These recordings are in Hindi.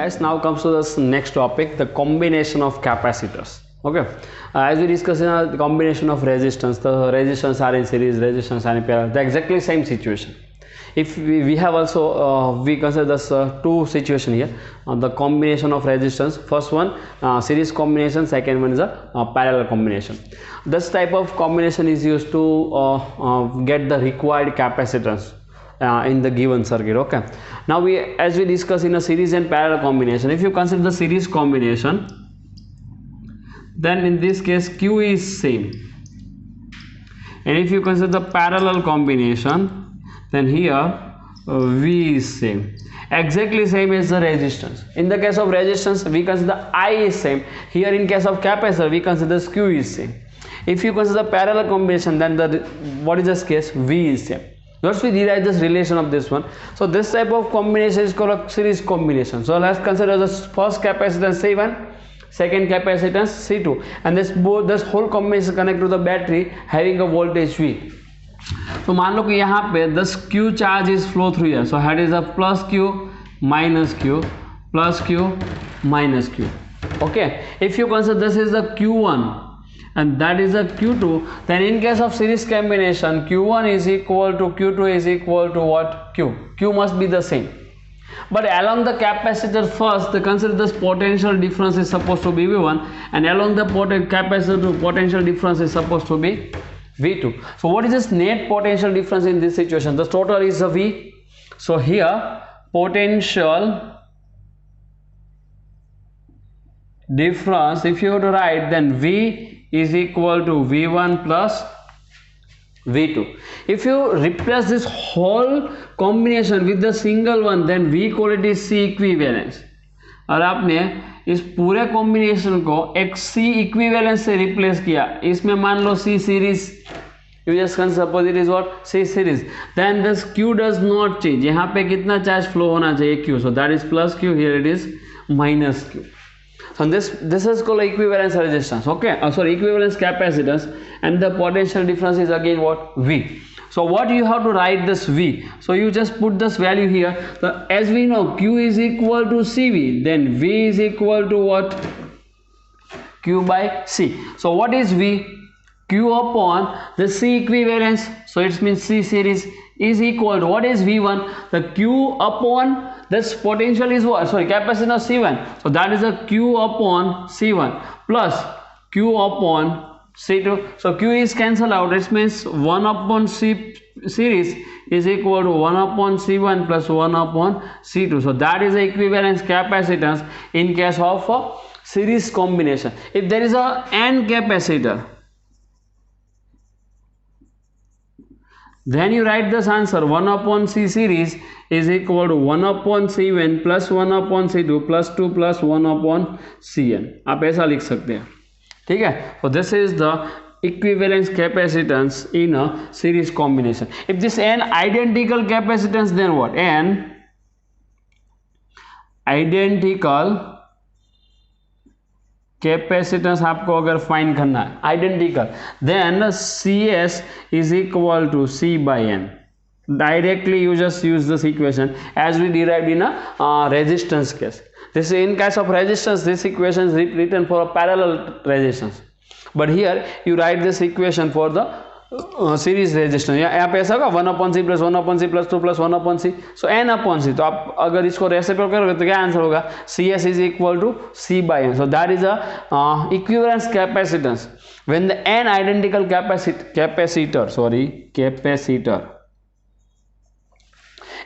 guys, now comes to this next topic, the combination of capacitors. Okay, as we discussed in the combination of resistance, the resistance are in series, resistance are in parallel, the exactly same situation. If we have also we consider this two situation here, the combination of resistance. First one series combination, second one is a parallel combination. This type of combination is used to get the required capacitance in the given circuit. Okay, now as we discuss in a series and parallel combination, if you consider the series combination, then in this case Q is same, and if you consider the parallel combination, then here V is same, exactly same as the resistance. In the case of resistance we consider I is same, here in case of capacitor we consider Q is same. If you consider parallel combination, then what is this case? V is same. Let's we derive this relation of this one. So this type of combination is called a series combination. So let's consider the first capacitance C1, second capacitance C2, and this whole combination connect to the battery having a voltage V. तो मान लो कि यहाँ पे this Q charge is flow through here, so that is a plus Q minus Q plus Q minus Q. Okay, if you consider this is the Q1 and that is a Q2, then in case of series combination Q1 is equal to Q2 is equal to what? Q must be the same. But along the capacitor first, consider this potential difference is supposed to be V1, and along the capacitor potential difference is supposed to be V2. So what is this net potential difference in this situation? The total is a V. So here potential difference, if you were to write, then V is equal to V1 plus V2. If you replace this whole combination with the single one, then V equal to C equivalence. और आपने इस पूरे कॉम्बिनेशन को एक C इक्विवेलेंस से रिप्लेस किया, इसमें मान लो C series, you just can suppose it is what? C series, then this Q does not change. यहाँ पे कितना चार्ज फ्लो होना चाहिए? Q. So that is plus Q, here it is minus Q. So this is called equivalence resistance. Okay, sorry, equivalence capacitance, and the potential difference is again what? V. So what you have to write this V? So you just put this value here. So as we know Q is equal to CV, then V is equal to what? Q by C. So what is V? Q upon the C equivalence. So it means C series is equal to what is V1? The Q upon this potential is what? Sorry, capacitance C1. So that is a Q upon C1 plus Q upon C2. So Q is cancelled out. It means 1 upon C series is equal to 1 upon C1 plus 1 upon C2. So that is the equivalence capacitance in case of a series combination. If there is a n capacitor, then you write this answer, 1 upon C series is equal to 1 upon C1 plus 1 upon C2 plus 2 plus 1 upon Cn. आप ऐसा लिख सकते हैं, ठीक है. So this is the equivalence capacitance in a series combination. If this n identical capacitance, then what? N identical capacitance आपको अगर फाइंड करना है identical, then CS is equal to C by N. Directly you just use this equation as we derived in a resistance case. This in case of resistance, this equation is written for a parallel resistance, but here you write this equation for the series resistance. यहाँ पे ऐसा होगा 1 upon C plus 1 upon C plus 2 plus 1 upon C, so n upon C. तो आप अगर इसको रेसिप्रोकेट करोगे तो क्या आंसर होगा? CS is equal to C by N. So that is a equivalence capacitance when the n identical capacitor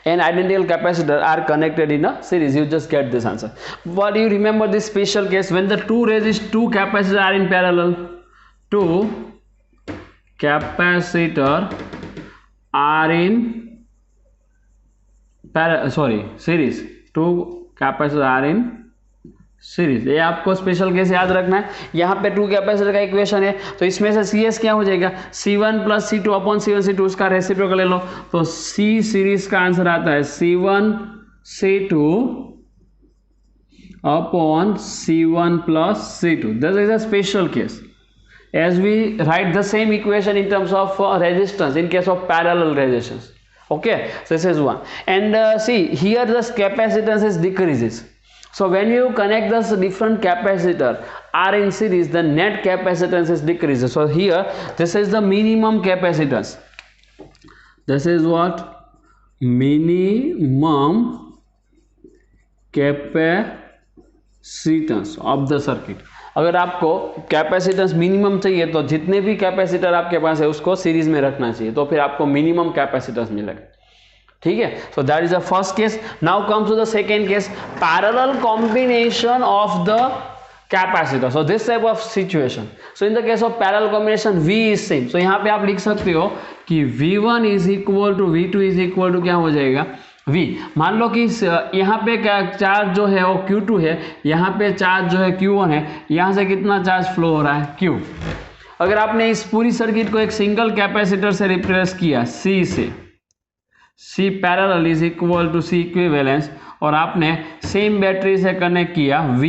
and identical capacitor are connected in a series. You just get this answer. But you remember this special case when the two capacitors are in parallel. Two capacitor are in series. Two capacitors are in series. ये आपको स्पेशल केस याद रखना है. यहाँ पे टू कैपेसिटर का इक्वेशन है, तो इसमें से CS क्या हो जाएगा? C1 plus C2 upon C1 C2, उसका रेसिप्रोकल ले लो तो C सीरीज का आंसर आता है C1 C2 upon C1 plus C2. This is a special case as we write the same equation in terms of resistance in case of parallel resistance. Okay, so this is one. And see here this capacitance is decreases. So when you connect the different capacitor are in series, the net capacitance is decreases. So here this is the minimum capacitance. This is what? Minimum capacitance of the circuit. अगर आपको कैपेसिटेंस मिनिमम चाहिए तो जितने भी कैपेसिटर आपके पास है उसको सीरीज में रखना चाहिए, तो फिर आपको मिनिमम कैपेसिटेंस मिलेगा. ठीक है. So that is the first case. Now comes to the second case, parallel combination of the capacitor. So this type of situation. So in the case of parallel combination V is same. So यहाँ पे आप लिख सकते हो कि V1 is equal to V2 is equal to क्या हो जाएगा? V. मान लो कि यहाँ पे चार्ज जो है वो Q2 है, यहाँ पे चार्ज जो है Q1 है. यहाँ से कितना चार्ज फ्लो हो रहा है? Q. अगर आपने इस पूरी सर्किट को एक सिंगल कैपेसिटर से रिप्लेस किया C से, C parallel is equal to C equivalence, और आपने सेम बैटरी से कनेक्ट किया V,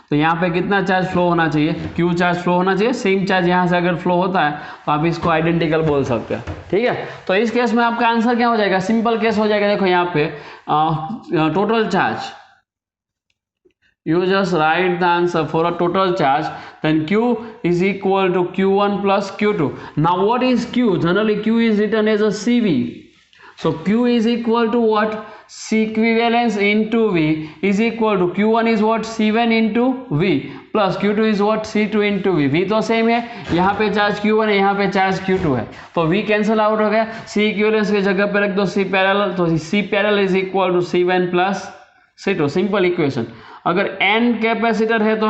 तो यहाँ पे कितना चार्ज फ्लो होना चाहिए? Q चार्ज फ्लो होना चाहिए. सेम चार्ज यहाँ से अगर फ्लो होता है तो आप इसको आइडेंटिकल बोल सकते हैं. ठीक है. तो इस केस में आपका आंसर क्या हो जाएगा? सिंपल केस हो जाएगा. देखो यहाँ पे total charge, you just write the answer for a total charge, then Q is equal to Q1 plus Q2. Now what is Q? Generally Q is written as a CV. So Q is equal to what? C equivalence into V is equal to Q1 is what? C1 into V plus Q2 is what? C2 into V. V तो सेम है, यहाँ पे चार्ज Q1 है, यहाँ पे चार्ज Q2 है, तो V कैंसिल आउट हो गया. C equivalence की जगह पे रख दो C पैरेलल, तो C parallel is equal to C1 plus C2. Simple equation. अगर n कैपेसिटर है तो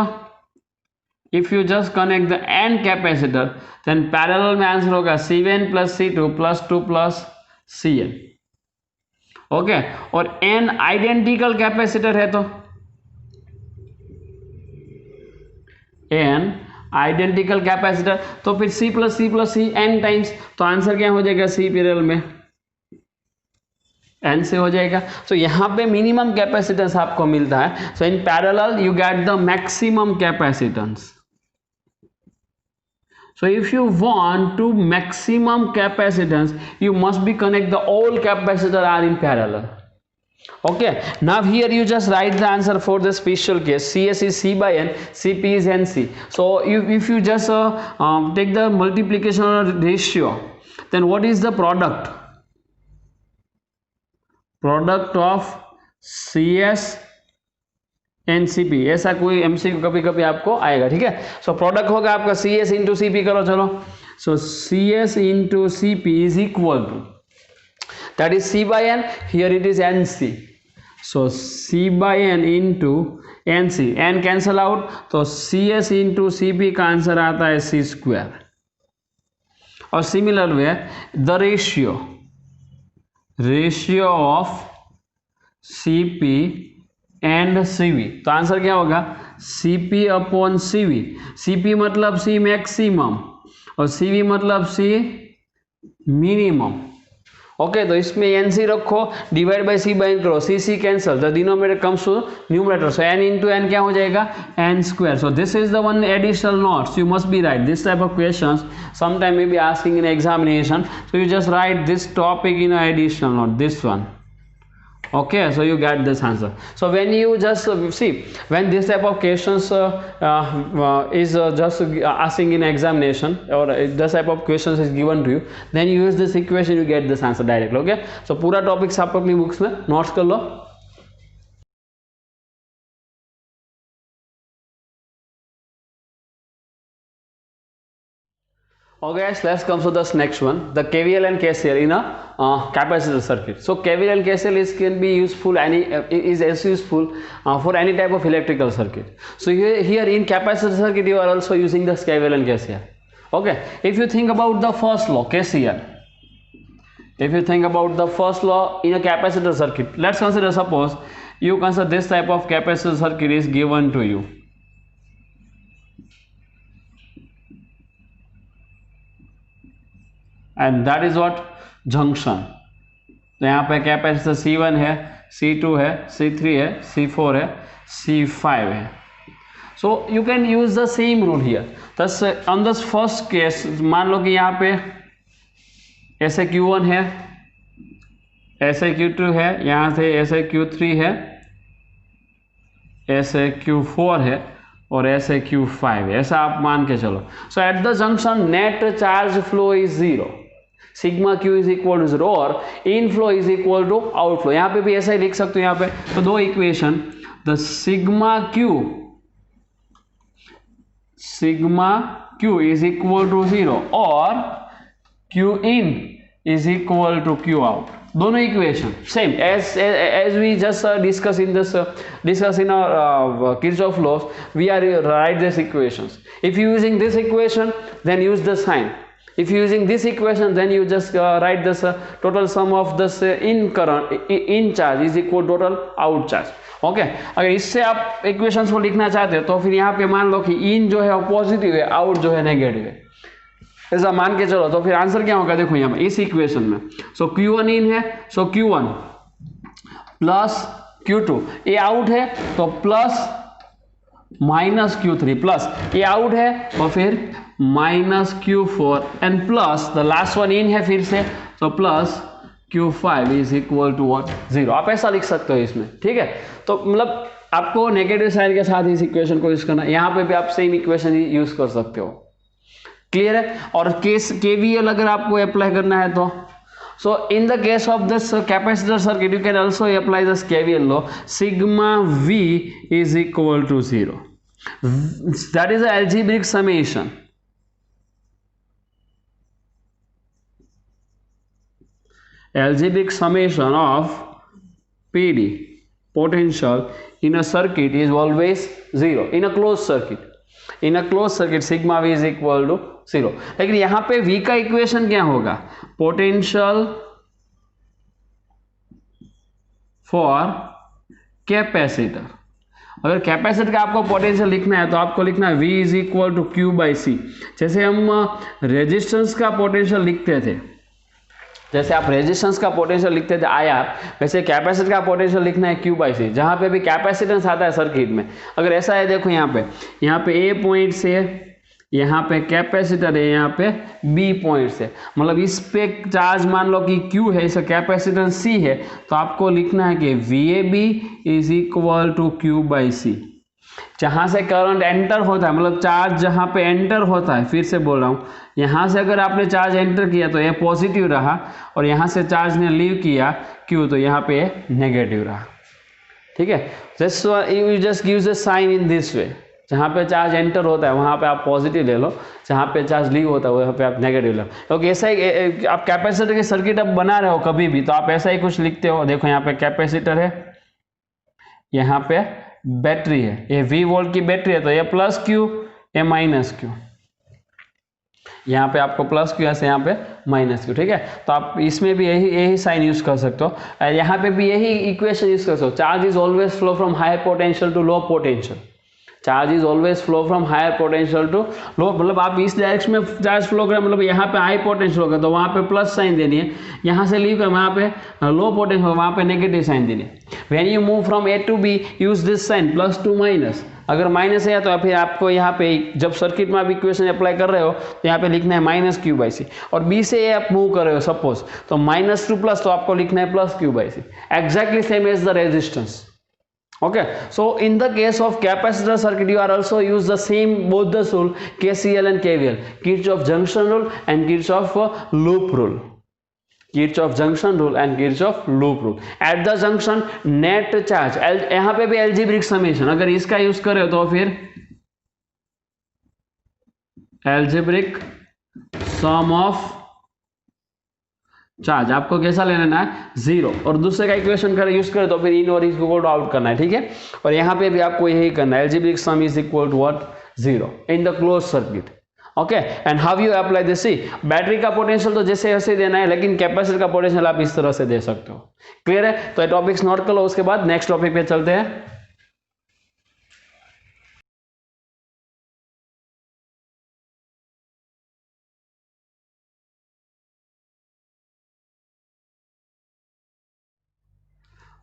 if you just connect the n capacitor, then parallel में आंसर होगा C1 plus C2 plus 2 plus Cn. Okay. और n आइडेंटिकल कैपेसिटर है तो n आइडेंटिकल कैपेसिटर, तो फिर C plus C n times, तो आंसर क्या हो जाएगा? C पैरेलल में n से हो जाएगा. सो यहाँ पे मिनिमम कैपेसिटेंस आपको मिलता है. So in parallel you get the maximum capacitance. So if you want to maximum capacitance, you must be connect the all capacitor are in parallel. Okay. Now here you just write the answer for the special case. CS is C by N, CP is NC. So if you just take the multiplication ratio, then what is the product? Product of CS N C P. ऐसा कोई एमसीक्यू कभी कभी आपको आएगा. ठीक है. सो प्रोडक्ट होगा आपका C S into C P. करो चलो. So C S into C P is equal to, that is C by N, here it is N C. So C by N into N C, N cancel out, तो C S into C P का आंसर आता है सी स्क्वायर. और similar way the ratio of C P and CV, तो आंसर क्या होगा? CP upon CV. CP मतलब C मैक्सिमम और CV मतलब C मिनिमम. ओके. तो इसमें NC रखो, divide by C by N करो, C cancel, the denominator comes to numerator. So N into N क्या हो जाएगा? N square. So this is the one additional notes you must be write. This type of questions sometime may be asking in examination, so you just write this topic in additional note, this one. Okay, so you get this answer. So when you just see, when this type of questions is just asking in examination, or this type of questions is given to you, then you use this equation, you get this answer directly. Okay. So पूरा topics आप अपनी books में notes कर लो. Okay guys, let's come to this next one, the KVL and KCL in a capacitor circuit. So KVL and KCL can be useful, is as useful for any type of electrical circuit. So here in capacitor circuit you are also using this KVL and KCL. Okay, if you think about the first law KCL, if you think about the first law in a capacitor circuit, let's consider, suppose you consider this type of capacitor circuit is given to you. And that is what? Junction. तो यहाँ पे कैपेसिटर C1 है, C2 है, C3 है, C4 है, C5 है. So you can use the same rule here. दस ऑन दिस फर्स्ट केस, मान लो कि यहाँ पे ऐसे Q1 है, ऐसे Q2 है, यहाँ से ऐसे Q3 है, SaQ4 है और SaQ5 है, ऐसा आप मान के चलो. So at the junction net charge flow is 0, sigma Q is equal to 0 और inflow is equal to outflow. यहाँ पे भी ऐसा ही लिख सकते हो. यहाँ पे तो दो equation, the sigma Q is equal to 0 और Q in is equal to Q out. दोनों equation same as we just discuss in our Kirchhoff laws. We are write these equations. If you using this equation, then use the sign. If you using this equation, then you just write this total sum of this in charge is equal to total out charge. Okay अगर इससे आप इक्वेशंस को लिखना चाहते हो तो फिर यहाँ पे मान लो कि इन जो है वो पॉजिटिव है, आउट जो है नेगेटिव है, ऐसा मान के चलो. तो फिर आंसर क्या होगा, देखो यहाँ पे इस इक्वेशन में. सो Q1 इन है, सो Q1 प्लस Q2, ये आउट है तो प्लस माइनस Q3 प्लस ये आउट है और फिर minus Q4 and plus the last one in है फिर से, तो plus Q5 is equal to what 0. आप ऐसा लिख सकते हो इसमें, ठीक है. तो मतलब आपको नेगेटिव साइन के साथ इस इक्वेशन को यूज करना, यहाँ पे भी आप सेम इक्वेशन यूज कर सकते हो. क्लियर है. और केस KVL अगर आपको अप्लाई करना है तो so in the case of this capacitor circuit you can also apply this KVL law. Sigma V is equal to 0. That is algebraic summation. Algebraic summation of PD potential in a circuit is always 0 in a closed circuit. In a closed circuit sigma V is equal to 0. लेकिन यहाँ पे V का इक्वेशन क्या होगा, पोटेंशियल फॉर कैपेसिटर. अगर कैपेसिटर का आपको पोटेंशियल लिखना है तो आपको लिखना है V is equal to Q/C. जैसे हम रेजिस्टेंस का पोटेंशियल लिखते थे, जैसे आप रेजिस्टेंस का पोटेंशियल लिखते थे IR, वैसे कैपेसिटर का पोटेंशियल लिखना है Q/C. जहाँ पे भी कैपेसिटेंस आता है सर्किट में, अगर ऐसा है देखो यहाँ पे A पॉइंट से यहाँ पे कैपेसिटर है, यहाँ पे B पॉइंट से, मतलब इस पे चार्ज मान लो कि Q है, इसका कैपेसिटेंस C है, तो आपको लिखना है कि VAB is equal to Q/C. जहाँ से करंट एंटर होता है, मतलब चार्ज जहाँ पे एंटर होता है, फिर से बोल रहा हूँ, यहाँ से अगर आपने चार्ज एंटर किया तो ये पॉजिटिव रहा और यहाँ से चार्ज ने लीव किया Q तो यहाँ पे नेगेटिव रहा. ठीक है. You just give the sign in this way. जहाँ पे चार्ज एंटर होता है वहाँ पे आप पॉजिटिव ले लो, जहाँ पे चार्ज लीव होता है वहाँ पे आप नेगेटिव ले लो. क्योंकि ऐसा ही आप कैपेसिटर की सर्किट अब बना रहे हो कभी भी तो आप ऐसा ही कुछ लिखते हो. देखो यहाँ पे कैपेसिटर है, यहाँ पे बैटरी है, ये V वोल्ट की बैटरी है तो ये प्लस Q, ये माइनस Q. यहाँ पे आपको प्लस Q ऐसे यहाँ पे माइनस Q. ठीक है. तो आप इसमें भी यही साइन यूज कर सकते हो, यहाँ पे भी यही इक्वेशन यूज कर सकते हो. Charge is always flow from higher potential to low potential. Charge is always flow from higher potential to low, मतलब आप इस डायरेक्शन में चार्ज फ्लो करें, मतलब यहाँ पे हाई पोटेंशियल होगा तो वहाँ पे प्लस साइन देनी है, यहाँ से लीव कर वहाँ पे लो पोटेंशियल वहाँ पे नेगेटिव साइन देनी है. When you move from A to B use this sign plus to minus. अगर माइनस है तो फिर आपको यहाँ पे जब सर्किट में आप इक्वेशन अप्लाई कर रहे हो तो यहाँ पे लिखना है माइनस Q/C. और B से A आप मूव कर रहे हो सपोज, तो माइनस टू प्लस तो आपको लिखना है plus Q/C. Exactly same as the resistance. Okay, so in the case of capacitor circuit you are also use the same both the rule KCL and KVL, Kirchhoff junction rule and Kirchhoff loop rule. Kirchhoff junction rule and Kirchhoff loop rule. At the junction net charge, यहाँ पे भी algebraic summation, अगर इसका यूज करे तो फिर algebraic sum of चार्ज आपको कैसा लेना है 0, और दूसरे का इक्वेशन कर यूज करे तो फिर इन और इक्वल टू आउट करना है. ठीक है. और यहाँ पे भी आपको यही करना है, algebraic sum is equal to what 0 in the close circuit. Okay. And how you apply this, C battery का पोटेंशियल तो जैसे ऐसे देना है, लेकिन कैपेसिटर का पोटेंशियल आप इस तरह से दे सकते हो. क्लियर है. तो ये टॉपिक्स नोट कर लो, उसके बाद नेक्स्ट टॉपिक पे चलते हैं.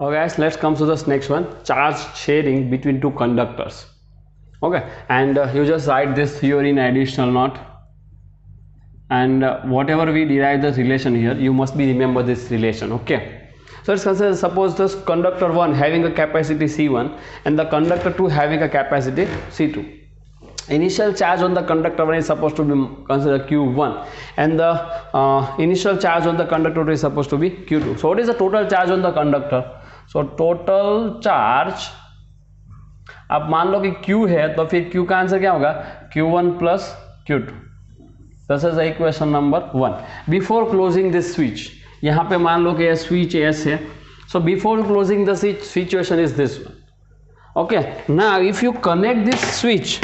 Okay guys, let's come to this next one, charge sharing between two conductors. Okay, and you just write this theory in additional note, and whatever we derive this relation here, you must be remember this relation. Okay, So let's consider, suppose this conductor 1 having a capacity C1 and the conductor 2 having a capacity C2. Initial charge on the conductor 1 is supposed to be considered Q1 and the initial charge on the conductor 2 is supposed to be Q2. So what is the total charge on the conductor? So total charge, आप मान लो कि Q है तो फिर Q का आंसर क्या होगा? Q1 plus Q2. This is the equation number 1. Before closing this switch, यहाँ पे मान लो कि यह switch S है. So before closing the switch, situation is this one. Okay. Now if you connect this switch,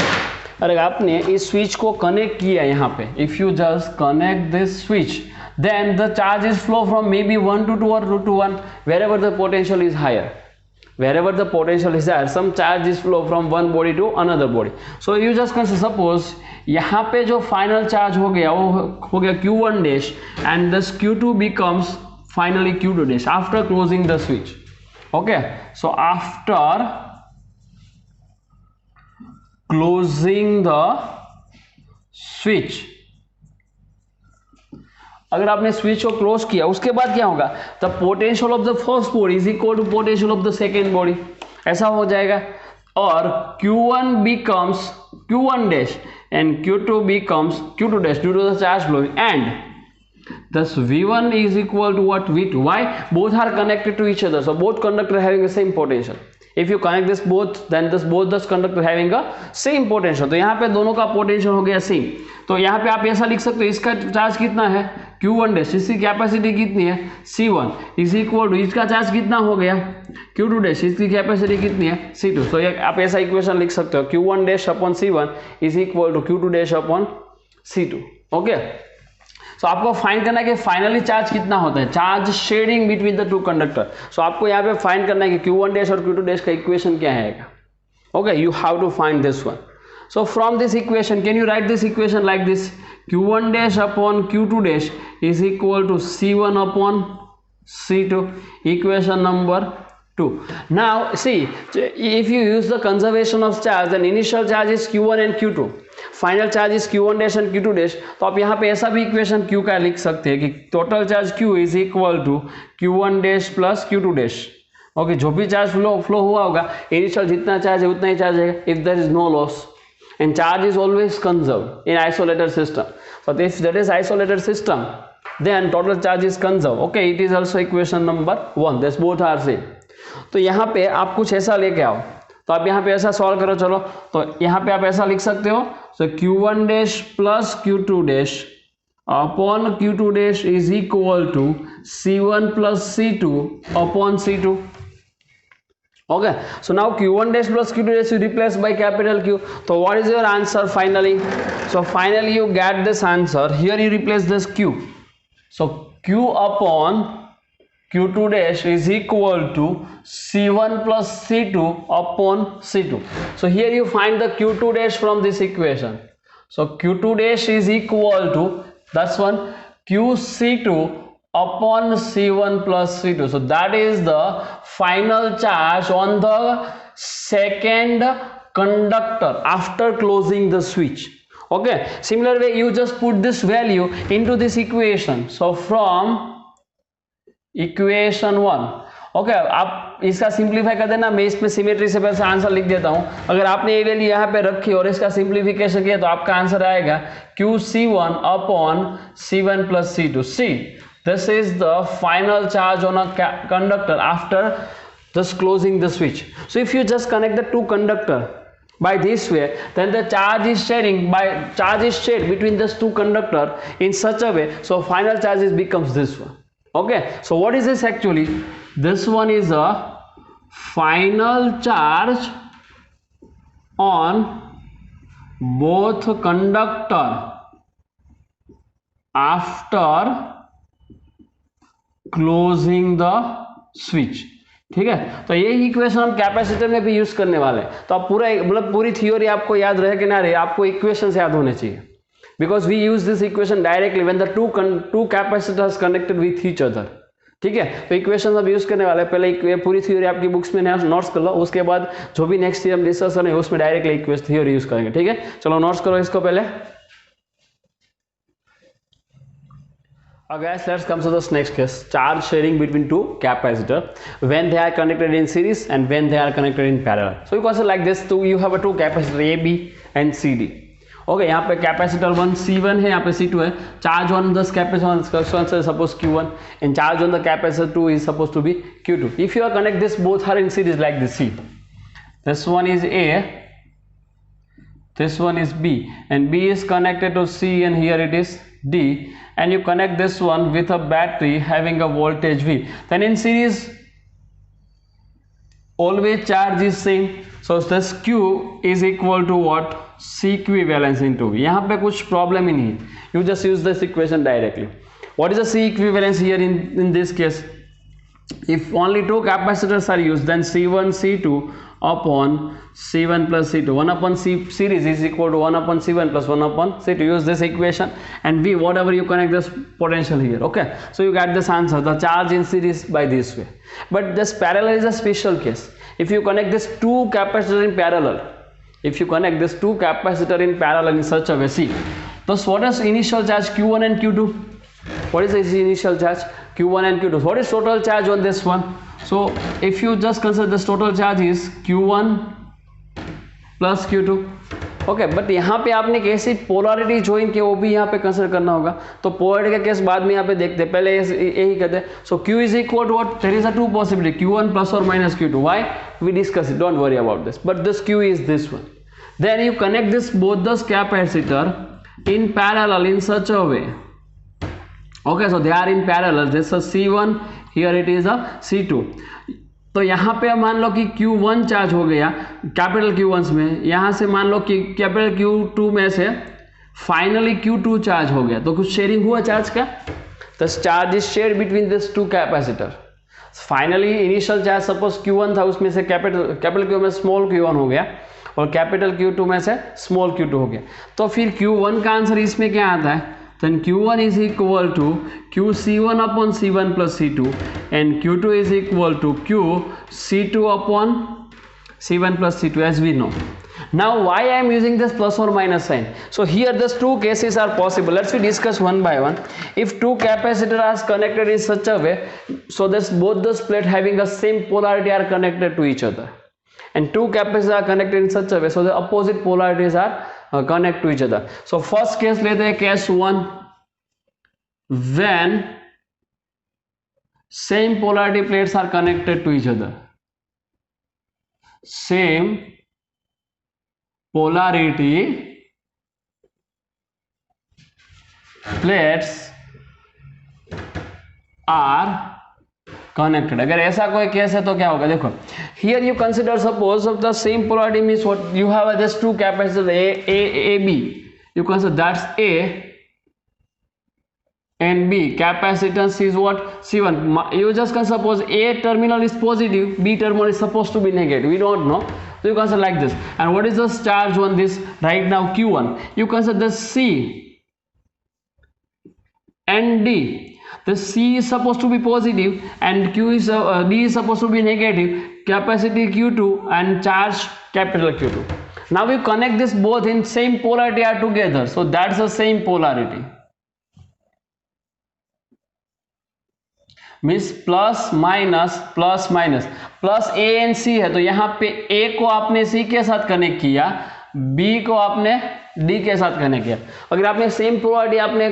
अगर आपने इस switch को connect किया यहाँ पे, if you just connect this switch, then the charges flow from maybe 1 to 2 or 2 to 1, wherever the potential is higher. Wherever the potential is there, some charges flow from one body to another body. So you just consider, suppose यहाँ पे जो final charge हो गया वो हो गया Q1 dash and this Q2 becomes finally Q2 dash after closing the switch. Okay, so after closing the switch, अगर आपने स्विच को क्लोज किया उसके बाद क्या होगा? The potential of the first body is equal to potential of the second body, ऐसा हो जाएगा. और Q1 becomes Q1 dash and Q2 becomes Q2 dash due to the charge flowing, and thus V1 is equal to what? V2. Why? Both are connected to each other, so both conductors having the same potential. If you connect this both, then this both the conductor having a same potential. तो यहाँ पे दोनों का पोटेंशियल हो गया सेम. तो यहाँ पे आप ऐसा लिख सकते हो, इसका चार्ज कितना है? Q1 डैश, इसकी कैपेसिटी कितनी है? C1 इज इक्वल टू, इसका चार्ज कितना हो गया? Q2 डैश, इसकी कैपेसिटी कितनी है? C2. तो ये आप ऐसा इक्वेशन लिख सकते हो, Q1 dash upon C1 is equal to Q2 dash upon C2. Okay, तो आपको फाइंड करना है कि फाइनली चार्ज कितना होता है, charge sharing between the two conductor. So आपको यहाँ पे फाइंड करना है कि Q1 डैश और Q2 डैश का इक्वेशन क्या है. Okay, you have to find this one. So from this equation, can you write this equation like this? Q1 dash upon Q2 dash is equal to C1 upon C2. Equation number 2. Now see, if you use the conservation of charge, then initial charge is Q1 and Q2. Final charge is Q1 dash and Q2 dash. तो आप यहाँ पे ऐसा भी इक्वेशन Q का लिख सकते हैं कि total charge Q is equal to Q1 dash plus Q2 dash. Okay, जो भी चार्ज फ्लो हुआ होगा, इनिशियल जितना चार्ज है उतना ही चार्ज है, if there is no loss. And charge is always conserved in isolated system. But if there is isolated system, then total charge is conserved. Okay, it is also equation number 1. This both are same. तो यहाँ पे आप कुछ ऐसा लेके आओ, तो आप यहाँ पे ऐसा सॉल्व करो. चलो, तो यहाँ पे आप ऐसा लिख सकते हो, so Q1 dash plus Q2 dash upon Q2 dash is equal to C1 plus C2 upon C2. Okay, so now Q1 dash plus Q2 dash you replace by capital Q. So what is your answer finally? So finally you get this answer. Here you replace this Q. So Q upon Q2 dash is equal to C1 plus C2 upon C2. So here you find the Q2 dash from this equation. So Q2 dash is equal to, that's one, QC2 upon C1 plus C2. So that is the final charge on the second conductor after closing the switch. Okay, similar way you just put this value into this equation. So from equation 1, okay, आप इसका सिंप्लीफाई कर देना. मैं इसमें सिमेट्री से पहले आंसर लिख देता हूं. अगर आपने ये वैल्यू यहाँ पे रखी और इसका सिंप्लीफिकेशन किया तो आपका आंसर आएगा QC1 upon C1 plus C2. See, this is the final charge on a conductor after just closing the switch. So if you just connect the two conductor by this way, then the charge is shared between these two conductor in such a way, so final charge becomes this one. Okay, so what is this actually? This one is a final charge on both conductor after closing the switch. ठीक है, तो ये इक्वेशन हम कैपेसिटर में भी यूज करने वाले हैं. तो आप पूरा मतलब पूरी थ्योरी आपको याद रहे कि ना रहे, आपको इक्वेशंस याद होने चाहिए, because we use this equation directly when the two capacitors connected with each other. ठीक है, तो इक्वेशन अब यूज करने वाले. पहले ये पूरी थ्योरी आपकी बुक्स में नोट्स कर लो, उसके बाद जो भी नेक्स्ट हम डिस्कस करेंगे उसमें डायरेक्टली इक्वेशन थ्योरी यूज करेंगे. ठीक है, चलो नोट्स करो इसको पहले. Guys, let's come to this next case. Charge sharing between two capacitor when they are connected in series and when they are connected in parallel. So you consider like this. You have a two capacitor A, B and C, D. Okay, यहाँ पे कैपेसिटर 1 C1 है, यहाँ पे C2 है. Charge on this capacitor is suppose Q1 and charge on the capacitor 2 is supposed to be Q2. If you are connect this, both are in series like this. See, this one is A, this one is B, and B is connected to C, and here it is D, and you connect this one with a battery having a voltage V. Then in series always charge is same, so this Q is equal to what? C equivalence into V. यहाँ पे कुछ problem ही नहीं है, you just use this equation directly. What is the C equivalence here in this case? If only two capacitors are used, then C1 C2 upon C1 plus C2, 1 upon C series is equal to 1 upon C1 plus 1 upon C2. Use this equation, and V, whatever you connect this potential here. Okay, so you get this answer, the charge in series by this way. But this parallel is a special case. If you connect this two capacitor in parallel, if you connect this two capacitor in parallel in such a way, see, thus what is initial charge Q1 and Q2? What is the initial charge Q1 and Q2? What is total charge on this one? So if you just consider this total charge is Q1 plus Q2. Okay, but यहाँ पे आपने कैसी पोलरिटी ज्वाइन की वो भी यहाँ पे कंसिडर करना होगा. तो पोलरिटी का केस बाद में यहाँ पे देखते हैं, पहले यही कहते हैं. So Q is equal to what? There is a two possibility, Q1 plus और minus Q2. Why? We discuss it, don't worry about this, but this Q is this one. Then you connect this both this capacitor in parallel in such a way. Okay, so they are in parallel. This is C1, here it is a C2. तो यहाँ पे मान लो कि Q1 चार्ज हो गया कैपिटल Q1 में, यहाँ से मान लो कि कैपिटल Q2 में से फाइनली Q2 चार्ज हो गया. तो कुछ शेयरिंग हुआ चार्ज का. The charge is share between this two capacitor. Finally initial charge suppose Q1 था, उसमें से कैपिटल Q में स्मॉल Q1 हो गया और कैपिटल Q2 में से स्मॉल Q2 हो गया. तो फिर Q1 का आंसर इसमें क्या आता है? then Q1 is equal to QC1 upon C1 plus C2 and Q2 is equal to QC2 upon C1 plus C2, as we know. Now why I am using this plus or minus sign? So here these two cases are possible. Let's we discuss one by one. If two capacitors are connected in such a way, so this both the plate having the same polarity are connected to each other, and two capacitors are connected in such a way, so the opposite polarities are connect to each other. So first case लेते हैं, case 1, when same polarity plates are connected to each other. Same polarity plates are connected. अगर ऐसा कोई केस है तो क्या होगा? देखो, here you consider suppose of the same polarity means what? You have just two capacitors A, B. You consider that's A and B. Capacitance is what? C1. You just can suppose A terminal is positive, B terminal is supposed to be negative. We don't know. So you consider like this. And what is the charge on this right now? Q1. You consider the C and D. The C is supposed to be positive and D is supposed to be negative. Capacity Q2 and charge capital Q2. Now we connect this both in same polarity are together, so that's the same polarity. Means plus minus plus A and C है, तो यहाँ पे A को आपने C के साथ कनेक्ट किया, B को आपने D के साथ कनेक्ट किया. अगर आपने सेम पोलरिटी आपने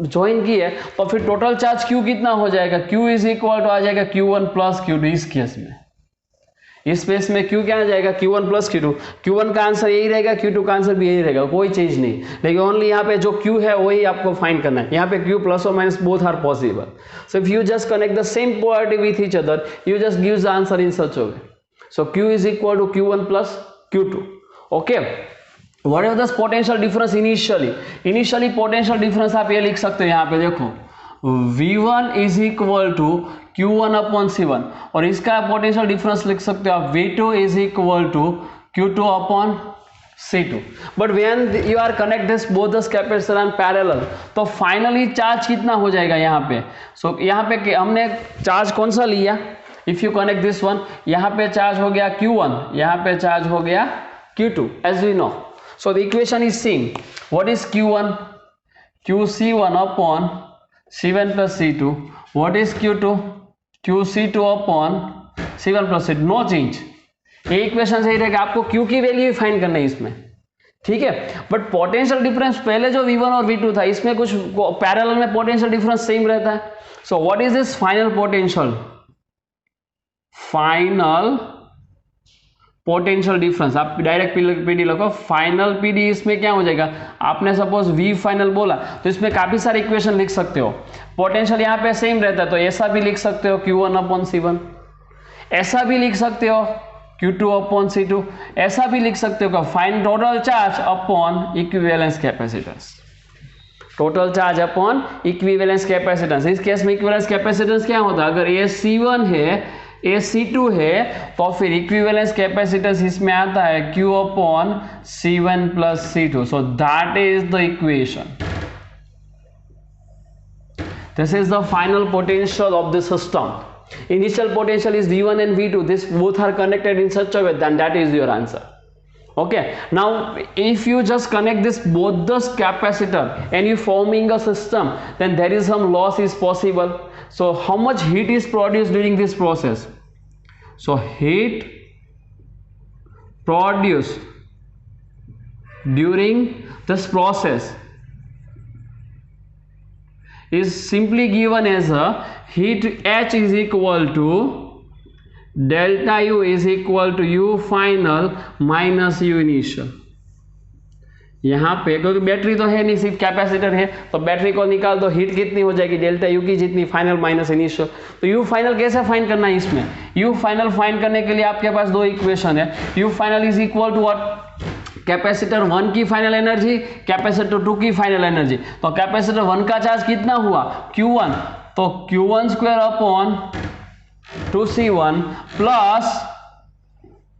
ज्वाइन की है तो फिर टोटल चार्ज Q कितना हो जाएगा? Q इज इक्वल टू आ जाएगा Q1 प्लस Q2. इस केस में, इस केस में Q क्या आ जाएगा? Q1 plus Q2. Q1 का आंसर यही रहेगा, Q2 का आंसर भी यही रहेगा, कोई चीज नहीं. लेकिन ओनली यहाँ पे जो Q है वही आपको फाइंड करना है. यहाँ पे Q प्लस और minus both are possible. So if you just connect the same polarity with each other, you just gives the answer in such a way. So Q is equal to Q1 plus Q2. Okay, what is the potential difference initially potential difference आप ये लिख सकते हो. यहाँ पे देखो, V1 is equal to Q1 upon C1, और इसका पोटेंशियल डिफरेंस लिख सकते हो आप V2 is equal to Q2 upon C2. But when you are connect this both this capacitor and parallel, तो फाइनली चार्ज कितना हो जाएगा यहाँ पे? सो यहाँ पे हमने चार्ज कौन सा लिया? If you connect this one, यहाँ पे चार्ज हो गया Q1, यहाँ पे चार्ज हो गया Q2, as we know. So the equation is same. What is Q1? QC1 upon C1 plus C2. What is Q2? QC2 upon C1 plus C2. No change. ये इक्वेशन सही रहेगा, आपको Q की वैल्यू फाइंड करना है इसमें, ठीक है। बट पोटेंशियल डिफरेंस पहले जो V1 और V2 था, इसमें कुछ पैरेलल में पोटेंशियल डिफरेंस सेम रहता है। So what is this final potential? Final potential difference, आप डायरेक्ट पीडी लिखो, फाइनल पीडी इसमें क्या हो जाएगा, आपने सपोज V फाइनल बोला तो इसमें काफी सारे इक्वेशन लिख सकते हो। पोटेंशियल यहाँ पे सेम रहता है तो ऐसा भी लिख सकते हो Q1 अपॉन C1, ऐसा भी लिख सकते हो Q2 अपॉन C2, ऐसा भी लिख सकते हो find total charge upon equivalence capacitance, total charge upon equivalence capacitance. इस केस में इक्विवेलेंस कैपेसिटेंस क्या होता है, अगर ये C1 है ये C2 है तो फिर इक्विवेलेंस कैपेसिटेंस इसमें आता है Q upon C1 plus C2। So that is the equation, this is the final potential of the system. Initial potential is V1 and V2. This both are connected in such a way, then that is your answer. Okay. Now, if you just connect this both the capacitor and you forming a system, then there is some loss is possible. So, how much heat is produced during this process? So, heat produced during this process is simply given as a heat H is equal to delta U is equal to U final minus U initial। यहाँ पे क्योंकि बैटरी तो है नहीं, सिर्फ कैपेसिटर है, तो बैटरी को निकाल दो, हीट कितनी हो जाएगी, डेल्टा यू की जितनी, फाइनल माइनस इनिशियल। तो यू फाइनल कैसे फाइंड करना है इसमें? यू फाइनल फाइंड करने के लिए आपके पास दो इक्वेशन है। U final is equal to what, capacitor 1 की फाइनल एनर्जी, कैपेसिटर 2 की फाइनल एनर्जी। तो कैपेसिटर 1 का चार्ज कितना हुआ Q1, तो Q1 square upon 2C1 plus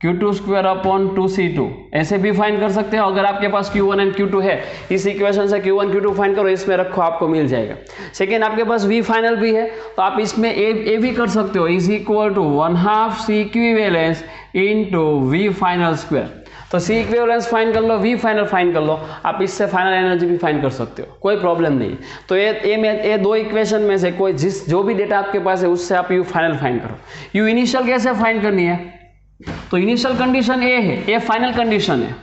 Q2 square upon 2C2, ऐसे भी फाइंड कर सकते हो। अगर आपके पास Q1 एंड Q2 है, इस इक्वेशन से Q1 Q2 फाइंड करो, इसमें रखो, आपको मिल जाएगा। सेकेंड आपके पास V फाइनल भी है तो आप इसमें ए भी कर सकते हो, is equal to 1/2 C equivalence into V final square. तो C इक्विवेलेंस फाइंड कर लो, V फाइनल फाइंड कर लो, आप इससे फाइनल एनर्जी भी फाइंड कर सकते हो, कोई प्रॉब्लम नहीं। तो ये दो इक्वेशन में से कोई जो भी डेटा आपके पास है उससे आप U फाइनल फाइंड करो। U इनिशियल कैसे फाइंड करनी है? तो इनिशियल कंडीशन ए है, ये फाइनल कंडीशन है,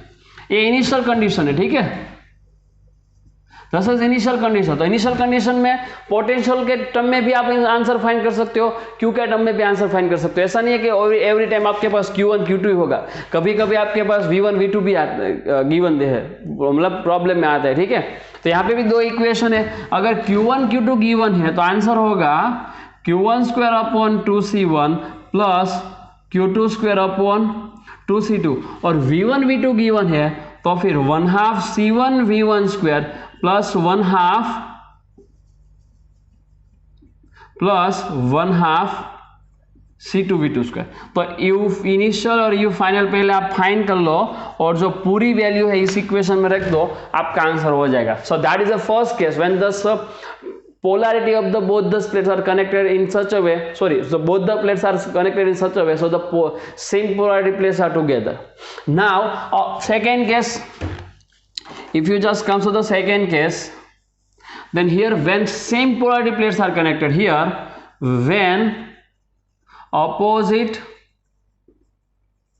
ये इनिशियल कंडीशन है, ठीक है। This is initial condition. तो इनिशियल कंडीशन में पोटेंशियल के टर्म में भी आप आंसर फाइंड कर सकते हो, क्यू के टर्म में भी आंसर फाइंड कर सकते हो। ऐसा नहीं है कि एवरी टाइम आपके पास Q1 Q2 ही होगा, कभी कभी आपके पास V1 V2 भी गिवन है, मतलब प्रॉब्लम में आता है, ठीक है। तो यहाँ पे भी दो इक्वेशन है, अगर Q1 Q2 गिवन है तो आंसर होगा Q1 square upon 2C1 plus Q2 square upon 2C2, और V1 V2 गिवन है तो फिर 1/2 C1 V1 square plus 1/2 C2 V2 square. तो U इनिशियल और U फाइनल पहले आप फाइंड कर लो और जो पूरी वैल्यू है इस इक्वेशन में रख दो, आपका आंसर हो जाएगा। सो that is the first case when the polarity of both the plates are connected in such a way, so both the plates are connected in such a way, so the same polarity plates are together. Now second case, if you just come to the second case, then here when same polarity plates are connected, here when opposite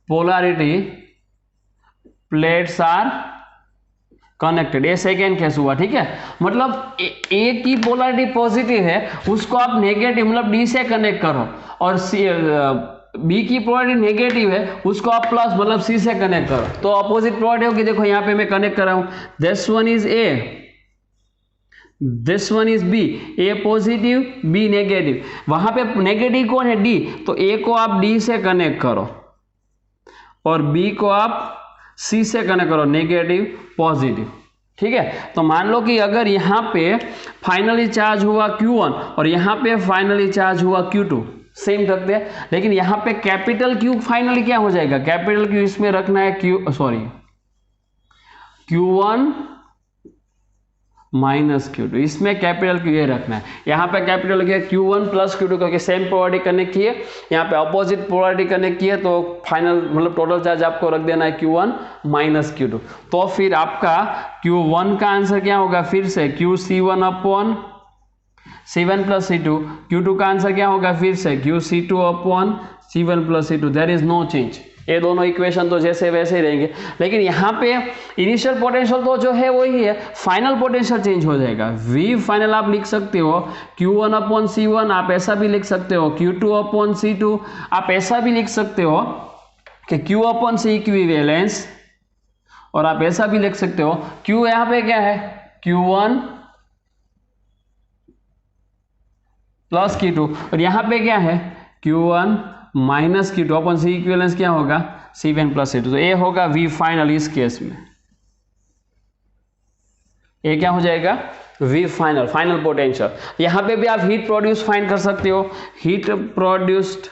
polarity plates are connected, ये सेकेंड केस हुआ, ठीक है। मतलब ए की पोलैरिटी पॉजिटिव है, उसको आप नेगेटिव मतलब डी से कनेक्ट करो, और बी की पोलैरिटी नेगेटिव है, उसको आप प्लस मतलब सी से कनेक्ट करो, तो अपोजिट पोलैरिटी होगी। देखो यहाँ पे मैं कनेक्ट कर रहा हूं, this one is A, this one is B, A positive B negative, वहां पे नेगेटिव कौन है, डी, तो ए को आप डी से कनेक्ट करो और बी को आप सी से कनेक्ट करो, नेगेटिव पॉजिटिव, ठीक है। तो मान लो कि अगर यहाँ पे फाइनली चार्ज हुआ Q1 और यहाँ पे फाइनली चार्ज हुआ Q2, सेम रखते हैं, लेकिन यहाँ पे कैपिटल Q फाइनली क्या हो जाएगा, कैपिटल Q इसमें रखना है Q1 माइनस Q2, इसमें कैपिटल Q ये रखना है। यहाँ पे कैपिटल Q1 प्लस Q2 क्योंकि सेम पोलैरिटी कनेक्ट किए, यहाँ पे अपोजिट पोलैरिटी कनेक्ट किए, तो फाइनल मतलब टोटल चार्ज आपको रख देना है Q1 माइनस Q2। तो फिर आपका Q1 का आंसर क्या होगा, फिर से QC1 upon C1 plus C2, Q2 का आंसर क्या होगा फिर से QC2 upon C1 plus C2, there is no change. ये दोनों इक्वेशन तो जैसे वैसे ही रहेंगे, लेकिन यहाँ पे इनिशियल पोटेंशियल तो जो है वही है, फाइनल पोटेंशियल चेंज हो जाएगा। V फाइनल आप लिख सकते हो Q1 अपॉन C1, आप ऐसा भी लिख सकते हो Q2 अपॉन C2, आप ऐसा भी लिख सकते हो कि Q अपॉन C इक्विवेलेंस, और आप ऐसा भी लिख सकते हो Q यहाँ पे क्या है Q1 प्लस Q2, और यहाँ पे क्या है Q1 माइनस Q2 अपन C इक्विवेलेंस क्या होगा C1 प्लस C2। तो ये होगा V फाइनल इस केस में, ये क्या हो जाएगा V फाइनल, फाइनल पोटेंशियल। यहाँ पे भी आप हीट प्रोड्यूस फाइंड कर सकते हो, हीट प्रोड्यूस्ड,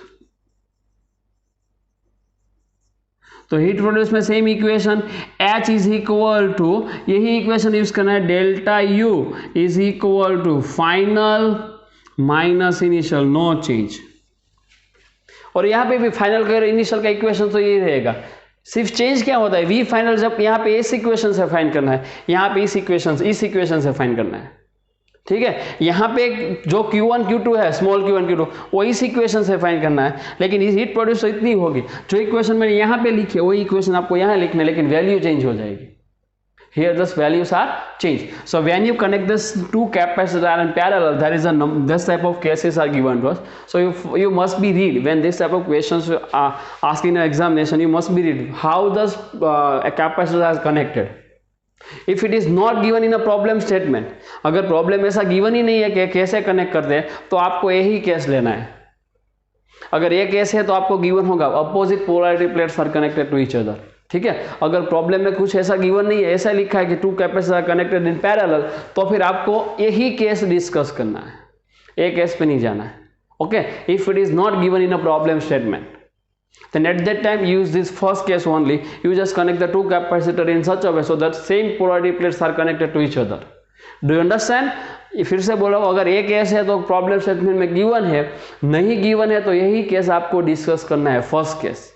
तो हीट प्रोड्यूस में same equation H is equal to, यही इक्वेशन यूज करना है, delta U is equal to final minus initial, no change. और यहाँ पे भी फाइनल का इनिशियल का इक्वेशन तो यही रहेगा, सिर्फ चेंज क्या होता है V फाइनल, जब यहाँ पे इस इक्वेशन से फाइंड करना है, यहाँ पे इस इक्वेशन से फाइंड करना है, ठीक है। यहाँ पे जो Q1 Q2 है, स्मॉल Q1 Q2, वो इस इक्वेशन से फाइंड करना है, लेकिन इस हीट प्रोड्यूस इतनी होगी, जो इक्वेशन मैंने यहाँ पे लिखी है वही इक्वेशन आपको यहाँ लिखना है, लेकिन वैल्यू चेंज हो जाएगी। Here these values are changed. So when you connect this two capacitors in parallel, there is this type of cases are given to us. So you must be read when this type of questions are asked in an examination. You must be read how does a capacitor is connected. If it is not given in a problem statement, अगर प्रॉब्लम ऐसा गिवन ही नहीं है कि कैसे कनेक्ट करते हैं, तो आपको यही केस लेना है। अगर ये केस है तो आपको गिवन होगा opposite polarity plates are connected to each other, ठीक है। अगर प्रॉब्लम में कुछ ऐसा गिवन नहीं है, ऐसा लिखा है कि two capacitor connected in parallel, तो फिर आपको यही केस डिस्कस करना है, एक केस पे नहीं जाना है, okay. If it is not given in a problem statement, then at that time use this first case only, you just connect the two capacitor in such a way so that same polarity plates are connected to each other. Do you understand? फिर से बोलो, अगर एक केस है तो प्रॉब्लम स्टेटमेंट में गिवन है, नहीं गिवन है तो यही केस आपको डिस्कस करना है, फर्स्ट केस,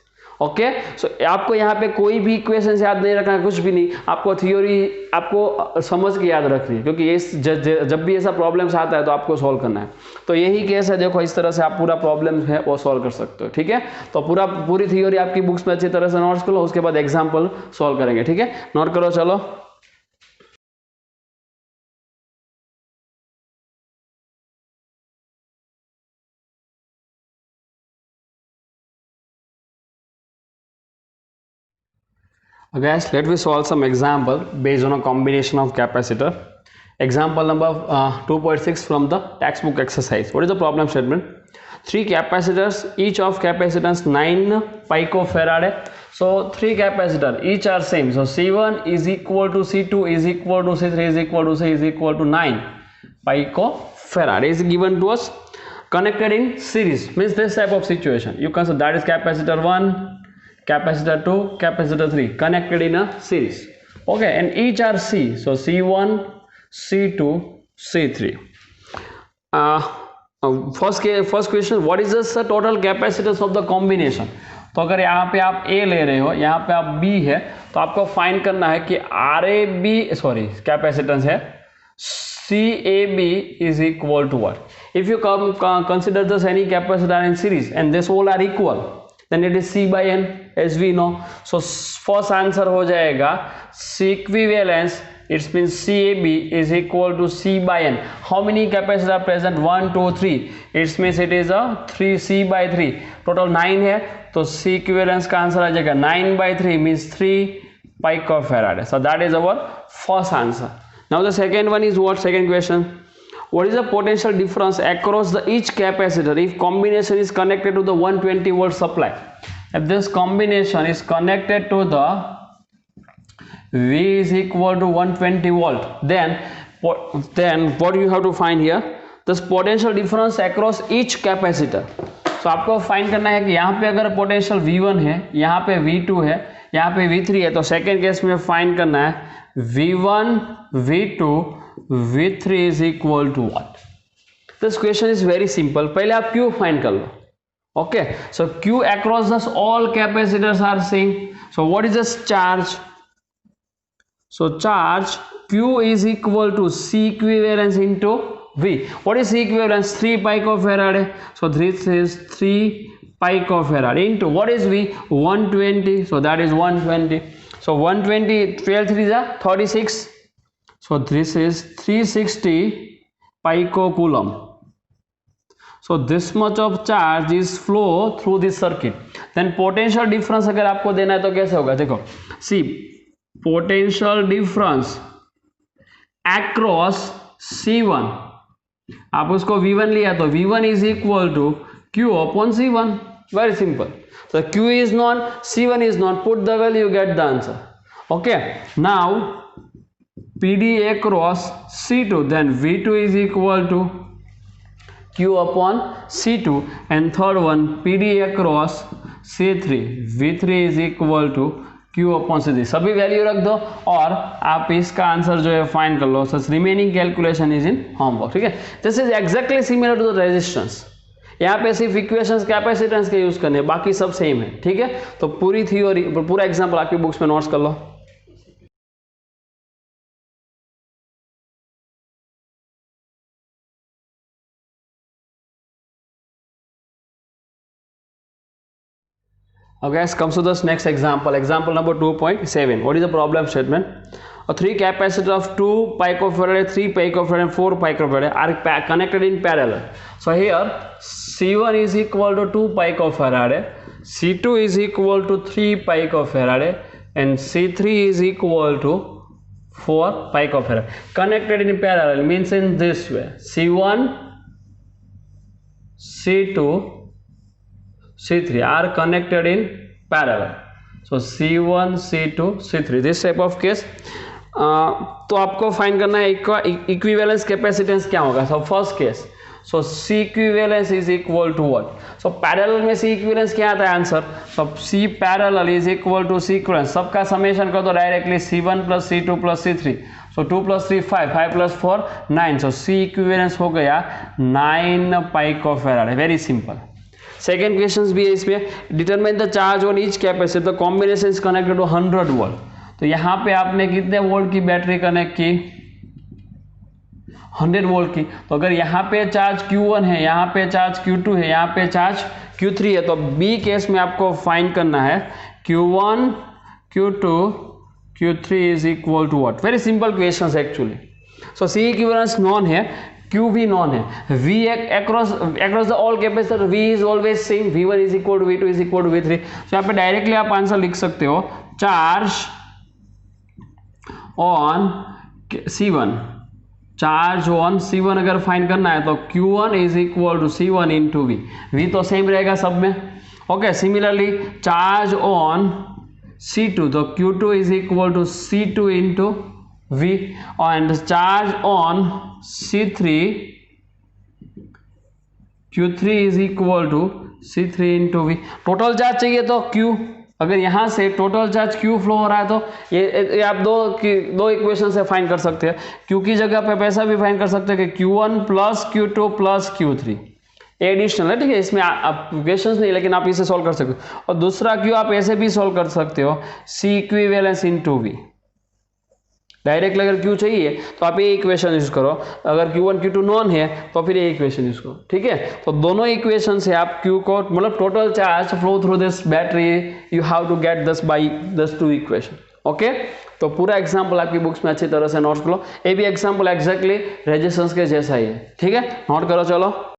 ओके। सो आपको यहाँ पे कोई भी इक्वेशन याद नहीं रखना है, कुछ भी नहीं, आपको थ्योरी आपको समझ के याद रखनी है, क्योंकि ये जब भी ऐसा प्रॉब्लम्स आता है तो आपको सॉल्व करना है। तो यही केस है, देखो इस तरह से आप पूरा प्रॉब्लम है वो सॉल्व कर सकते हो, ठीक है। तो पूरी थ्योरी आपकी बुक्स में अच्छी तरह से नोट्स कर लो, उसके बाद एग्जाम्पल सॉल्व करेंगे, ठीक है। नोट करो, चलो। Guys, let me solve some example based on a combination of capacitor. Example number 2.6 from the textbook exercise. What is the problem statement? Three capacitors, each of capacitance 9 picofarad. So three capacitor, each are same. So C1 is equal to C2 is equal to C3 is equal to C is equal to 9 picofarad is given to us, connected in series. Means this type of situation. You consider that is capacitor 1, capacitor 2, capacitor 3 connected in a series, okay, and each are C. So C1, C2, C3. First question, what is the total capacitance of the combination? तो अगर यहाँ पे आप A ले रहे हो, यहाँ पे आप B है, तो आपको फाइंड करना है कि कैपेसिटेंस है CAB is equal to what? If you consider this any capacitor in series and this all are equal, then it is C by N, as we know. So first answer हो जाएगा C equivalence, it means CAB is equal to C by N. How many capacitors are present? 1 2 3, it means it is a 3C by 3, total 9 है, तो C equivalence का आंसर आ जाएगा 9 by 3 means 3 picofarad. So that is our first answer. Now the second one is what? Second question, what is the potential difference across each capacitor if combination is connected to the 120 volt supply? If this combination is connected to the V is equal to 120 volt, then what you have to find here? This potential difference across each capacitor. So आपको फाइंड करना है कि यहाँ पे अगर पोटेंशियल V1 है, यहाँ पे V2 है, यहाँ पे V3 है, तो सेकेंड केस में फाइंड करना है V1, V2, V3 is equal to what? This question is very simple. पहले आप Q फाइंड कर लो, okay? So Q across this all capacitors are same. So what is this charge? So charge Q is equal to C equivalence into V. What is the equivalence? 3 picofarad. So this is 3 picofarad into what is V? 120. So that is 120. So 120, 12 3 is 36. So this is 360 picocoulomb. So this much of charge is flow through this circuit. Then potential difference अगर आपको देना है तो कैसे होगा? देखो, see potential difference across C1, आप उसको V1 लिया तो V1 is equal to Q upon C1. Very simple. So Q is known, C1 is known. Put the value, you get the answer. Okay. Now PD across C2, then V2 is equal to Q upon C2, and third one PD across C3, V3 is equal to Q upon C3. सभी वैल्यू रख दो और आप इसका आंसर जो है फाइंड कर लो. Such remaining calculation is in homework. ठीक है, this is exactly similar to the resistance. यहाँ पे सिर्फ इक्वेशंस कैपेसिटेंस के यूज करने, बाकी सब सेम है. ठीक है, तो पूरी थ्योरी, पूरा एग्जांपल आपकी बुक्स में नोट्स कर लो. Okay, guys, comes to this next example. Example number 2.7. What is the problem statement? A 3 capacitor of 2 picofarad, 3 picofarad, and 4 picofarad are connected in parallel. So here C1 is equal to 2 picofarad, C2 is equal to 3 picofarad, and C3 is equal to 4 picofarad. Connected in parallel means in this way: C1, C2, C3 are connected in parallel. So C1, C2, C3, this type of case. तो आपको फाइंड करना है इक्विवेलेंस कैपेसिटेंस क्या होगा. So first case, so C equivalence is equal to what. So parallel में C इक्विवेलेंस क्या आता है answer. So C parallel is equal to C equivalence. सबका समेशन कर दो directly, C1 plus C2 plus C3. So 2 plus 3 5, 5 plus 4 9. So C equivalence हो गया 9 picofarad. Very simple. Second question भी है इसमें. Determine the charge on each capacitor, the combination is connected to 100 volt. तो यहाँ पे आपने कितने वोल्ट की बैटरी कनेक्ट की? 100 वोल्ट की. तो अगर यहाँ पे चार्ज Q1 है, यहाँ पे चार्ज Q2 है, यहाँ पे चार्ज Q3 है, तो बी केस में आपको फाइंड करना है Q1, Q2, Q3 is equal to what. Very simple question actually. So C equivalence known है, Q भी नॉन है. V across the all capacitor V is always same. V1 is equal to V2 is equal to V3. So यहाँ पे डायरेक्टली आप आंसर लिख सकते हो charge on C1. Charge on C1 अगर फाइंड करना है तो Q1 is equal to C1 into V. V तो सेम रहेगा सब में. Okay, similarly charge on C2 तो Q2 is equal to C2 into V, and charge on C3, Q3 is equal to C3 into V. Total charge चाहिए तो Q, अगर यहाँ से टोटल चार्ज Q फ्लो हो रहा है तो ये आप दो इक्वेशन से फाइंड कर सकते हैं. Q की जगह पे पैसा भी फाइंड कर सकते हैं कि Q1 plus Q2 plus Q3 additional है. ठीक है, इसमें आप इक्वेशंस नहीं, लेकिन आप इसे सॉल्व कर सकते हो. और दूसरा Q आप ऐसे भी सॉल्व कर सकते हो, C equivalence into V. Direct अगर Q चाहिए तो आप ये इक्वेशन यूज करो. अगर Q1 Q2 नॉन है तो फिर ये इक्वेशन यूज करो. ठीक है, तो दोनों इक्वेशन से आप Q को, मतलब total charge flow through this battery, you have to get this by this two equation. Okay, तो पूरा एग्जांपल आपकी बुक्स में अच्छी तरह से नोट करो. ये भी एग्जांपल एग्जैक्टली रेजिस्टेंस के जैसा ही है. ठीक है, नोट करो. चलो